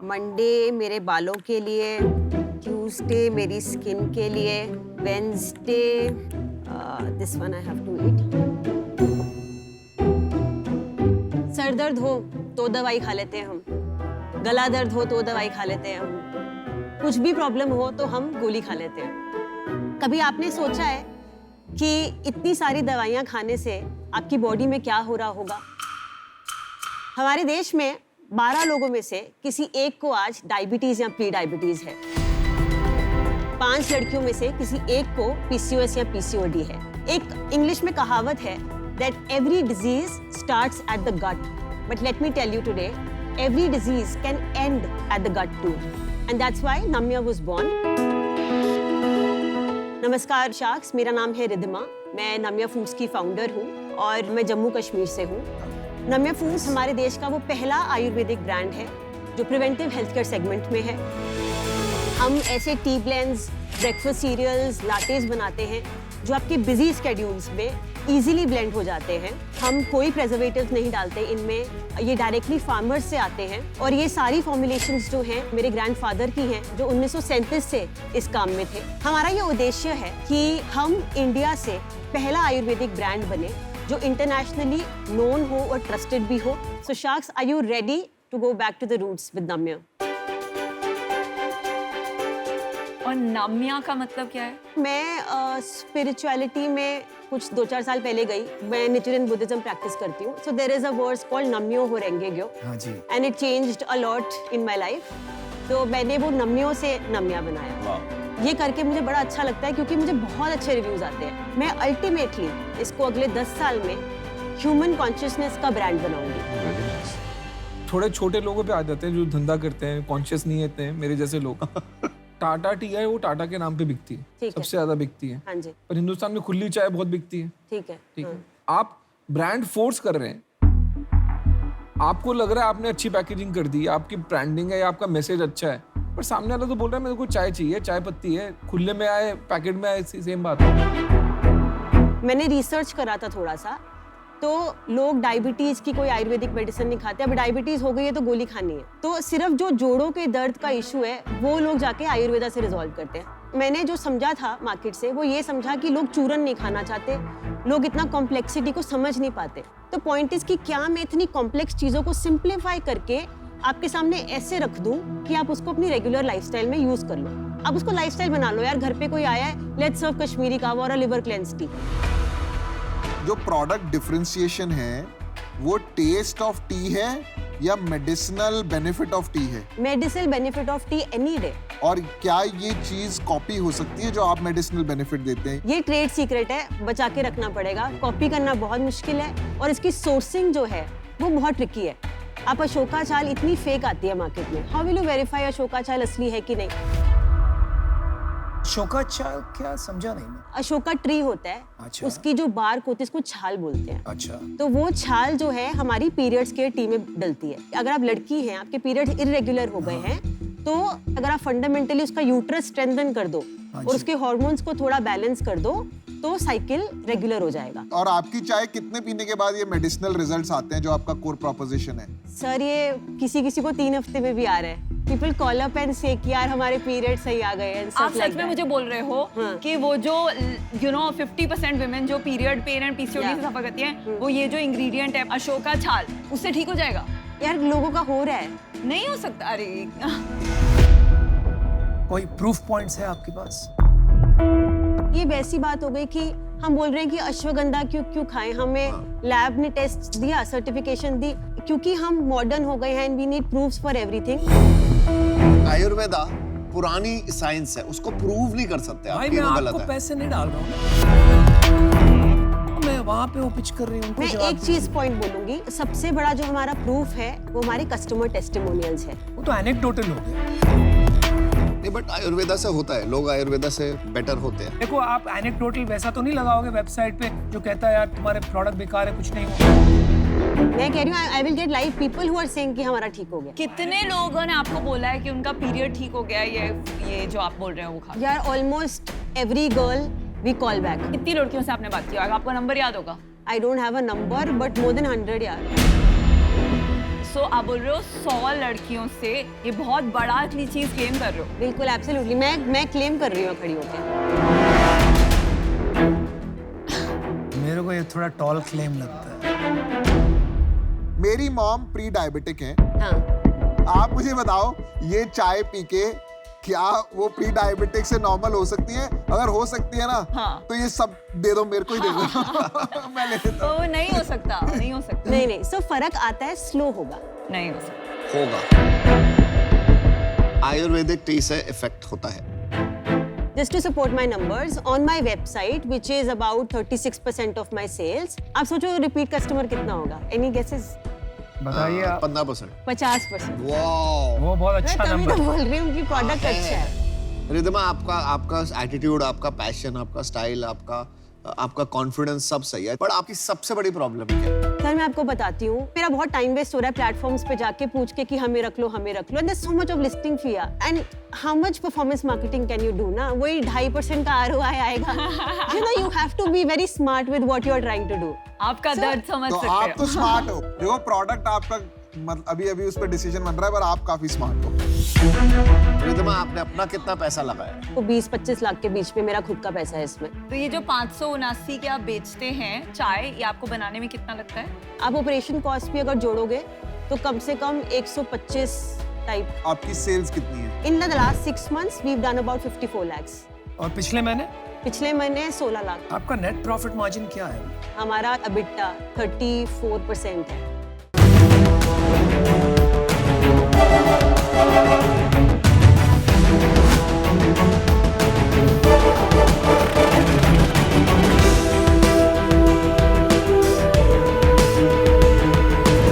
Monday मेरे बालों के लिए, ट्यूसडे मेरी स्किन के लिए, Wednesday this one I have to eat. सर दर्द हो तो दवाई खा लेते हैं हम, गला दर्द हो तो दवाई खा लेते हैं हम, कुछ भी प्रॉब्लम हो तो हम गोली खा लेते हैं। कभी आपने सोचा है कि इतनी सारी दवाइयाँ खाने से आपकी बॉडी में क्या हो रहा होगा? हमारे देश में 12 लोगों में से किसी एक को आज डायबिटीज या प्री डायबिटीज है। 5 लड़कियों में से किसी एक को पीसीओएस या पीसीओडी है। एक इंग्लिश में कहावत है that every disease starts at the gut, but let me tell you today, every disease can end at the gut too, and that's why Namya was born. नमस्कार शार्क्स, मेरा नाम है रिद्धिमा, मैं नम्या फूड्स की फाउंडर हूँ और मैं जम्मू कश्मीर से हूँ। नम्या फूड्स हमारे देश का वो पहला आयुर्वेदिक ब्रांड है जो प्रिवेंटिव हेल्थ केयर सेगमेंट में है। हम ऐसे टी ब्लेंड्स, ब्रेकफास्ट सीरियल्स, लाटेस बनाते हैं जो आपके बिजी स्केड्यूल्स में इजीली ब्लेंड हो जाते हैं। हम कोई प्रिजर्वेटिव्स नहीं डालते इनमें, ये डायरेक्टली फार्मर्स से आते हैं और ये सारी फॉर्मुलेशंस जो हैं मेरे ग्रैंडफादर की हैं जो 1937 से इस काम में थे। हमारा ये उद्देश्य है कि हम इंडिया से पहला आयुर्वेदिक ब्रांड बने जो इंटरनेशनली नोन हो और ट्रस्टेड भी हो। So sharks, are you ready to go back to the roots with Namya? और नाम्या का मतलब क्या है? मैं स्पिरिचुअलिटी में कुछ 2-4 साल पहले गई। मैं निटिरियन बुद्धिज्म प्रैक्टिस करती हूँ। So there is a words called nam myo ho renge kyo, and it changed a lot in my life. तो मैंने वो नम्यो से नम्या बनाया। ये करके मुझे बड़ा अच्छा लगता है क्योंकि मुझे बहुत अच्छे रिव्यूज आते हैं। मैं अल्टीमेटली इसको अगले 10 साल में ह्यूमन कॉन्शियसनेस का ब्रांड बनाऊंगी। थोड़े छोटे लोगों पे आ जाते हैं जो धंधा करते हैं, कॉन्शियस नहीं होते हैं, मेरे जैसे लोग। टाटा टी है, वो टाटा के नाम पे बिकती है, सबसे ज्यादा बिकती है। हाँ जी। पर हिंदुस्तान में खुली चाय बहुत बिकती है। ठीक है, ठीक है। आप ब्रांड फोर्स कर रहे हैं, आपको लग रहा है आपने अच्छी पैकेजिंग कर दी, आपकी ब्रांडिंग है या आपका मैसेज अच्छा है, पर सामने वाला तो बोल रहा है मेरे को चाय चाहिए, चाय पत्ती है, खुले में आए पैकेट में आए, सेम बात है। मैंने रिसर्च करा था थोड़ा सा, तो लोग डायबिटीज की कोई आयुर्वेदिक मेडिसिन नहीं खाते। अब डायबिटीज हो गई है तो गोली खानी है, तो सिर्फ जो जोड़ों के दर्द का इशू है वो लोग जाके आयुर्वेदा से रिजॉल्व करते हैं। मैंने जो समझा था मार्केट से वो ये समझा कि लोग चूरन नहीं खाना चाहते, लोग इतना कॉम्प्लेक्सिटी को समझ नहीं पाते। तो पॉइंट इज कि क्या मैं इतनी कॉम्प्लेक्स चीजों को सिंप्लीफाई करके आपके सामने ऐसे रख दूं कि आप उसको अपनी रेगुलर लाइफस्टाइल में यूज कर लो। आप उसको लाइफस्टाइल बना लो। यार, घर पे कोई आया है, लेट्स सर्व कश्मीरी कावा और लिवर क्लेंस टी। जो प्रोडक्ट डिफरेंशिएशन है वो टेस्ट ऑफ टी है या मेडिसिनल बेनिफिट ऑफ टी है? Medicinal benefit of T any day. और क्या ये चीज कॉपी हो सकती है जो आप मेडिसिनल बेनिफिट देते हैं? ये ट्रेड सीक्रेट है, बचा के रखना पड़ेगा। कॉपी करना बहुत मुश्किल है और इसकी सोर्सिंग जो है वो बहुत ट्रिकी है। आप अशोका चाल इतनी फेक आती है मार्केट में, how will you verify Ashoka चाल असली है कि नहीं? अशोका चाल क्या समझा नहीं मैं? अशोका ट्री होता है, अच्छा। उसकी जो बार्क होती है उसको छाल बोलते हैं। अच्छा। तो वो छाल जो है हमारी पीरियड्स के टी में डलती है। अगर आप लड़की हैं, आपके पीरियड्स इरेगुलर हो गए हैं, तो अगर आप फंडामेंटली उसका यूट्रस स्ट्रेंथन कर दो और उसके हार्मोन्स को थोड़ा बैलेंस कर दो तो साइकिल रेगुलर हो जाएगा। और आपकी चाय कितने पीने के बाद ये मेडिसिनल रिजल्ट्स आते हैं जो आपका कोर प्रोपोजिशन है? सर, ये किसी को 3 हफ्ते में भी आ रहा है। पीपल कॉल अप एंड से कि यार हमारे पीरियड सही आ गए हैं। आप सच में मुझे बोल रहे हो कि वो जो 50% विमेन जो पीरियड पेन एंड पीसीओडी से सफर करती हैं, वो ये जो इंग्रेडिएंट है अशोका छाल, उससे ठीक हो जाएगा? यार, लोगों का हो रहा है। नहीं हो सकता। अरे कोई प्रूफ पॉइंट्स है आपके पास? ये वैसी बात हो गई कि हम बोल रहे हैं कि अश्वगंधा क्यों खाएं। हमें लैब ने टेस्ट दिया, सर्टिफिकेशन दी, क्योंकि हम मॉडर्न हो गए हैं and we need proofs for everything. Ayurveda पुरानी साइंस है, उसको प्रूव नहीं कर सकते आप। भाई, ये मैं गलत आपको है। पैसे नहीं डाल रहा हूँ, मैं वहाँ पे वो पिच कर रही हूँ। मैं एक चीज पॉइंट बोलूंगी, सबसे बड़ा जो हमारा प्रूफ है वो हमारे कस्टमर टेस्टिमोनियल्स है। वो तो एनेक्डोटल हो गया। नहीं, बट आयुर्वेदा से होता है, लोग आयुर्वेदा से बेटर होते हैं। देखो, आप एनेक्डोटल वैसा तो नहीं लगाओगे वेबसाइट पे जो कहता है यार तुम्हारे प्रोडक्ट बेकार है, कुछ नहीं हुआ। मैं कह रही हूँ I will get live people who are saying कि हमारा ठीक हो गया। कितने लोगों ने आपको बोला है कि उनका पीरियड ठीक हो गया है ये जो आप बोल रहे हो वो खा? यार, almost every girl we call back. कितनी लड़कियों से आपने बात की? आपका नंबर याद होगा? I don't have a number but more than 100 यार। सो आप बोल रहे हो 100 लड़कियों से, ये बहुत बड़ा चीज क्लेम कर रहे हो। बिल्कुल एब्सोल्युटली, मैं क्लेम कर रही हूँ खड़ी होकर। मेरे को ये थोड़ा टॉल क्लेम लगता है। मेरी मॉम प्री डायबिटिक है, हाँ, आप मुझे बताओ ये चाय पी के क्या वो प्री डायबिटिक से नॉर्मल हो सकती है? अगर हो सकती है ना, हाँ। तो ये सब दे दो, मेरे को ही दे दो। मैं ले लेता हूँ। तो नहीं हो सकता, नहीं हो सकता, नहीं सो फर्क आता है, स्लो होगा। नहीं हो सकता। होगा। आयुर्वेदिक टी से इफेक्ट होता है। Just to support my numbers, on my website, which is about 36% of my sales, आप सोचो repeat customer कितना होगा? Any guesses? बताइए आप। 15%। 50%। वाओ। वो बहुत मैं अच्छा तभी नंबर तो बोल रही हूँ कि प्रोडक्ट अच्छा है। रिद्धिमा, आपका एटीट्यूड, आपका पैशन, आपका स्टाइल, आपका कॉन्फिडेंस सब सही है, पर आपकी सबसे बड़ी प्रॉब्लम क्या है? सर मैं आपको बताती हूँ, मेरा बहुत टाइम वेस्ट हो रहा है प्लेटफॉर्म्स पे जाके पूछ के कि हमें रख लो, हमें रख लो, and there so much of listing fee and how much performance marketing can you do ना, वही 2.5% का ROI आएगा। You know you have to be very smart with what you are trying to do. आपका दर्द समझ तो सकते आप हो। तो स्मार्ट हो, देखो प्रोडक्ट आपका अभी उस पर डिसीजन बन रहा है, पर आप काफी स्मार्ट हो। रिद्धिमा, आपने अपना कितना पैसा लगाया? तो 20-25 लाख के बीच में मेरा खुद का पैसा है इसमें। तो ये जो 579 के आप बेचते हैं चाय, ये आपको बनाने में कितना लगता है? आप ऑपरेशन कॉस्ट भी अगर जोड़ोगे तो कम से कम 125 टाइप। आपकी सेल्स कितनी है? In the last 6 months we've done about 54 lakhs। और पिछले महीने पिछले महीने 16 लाख। आपका नेट प्रॉफिट मार्जिन क्या है? हमारा EBITDA 34% है।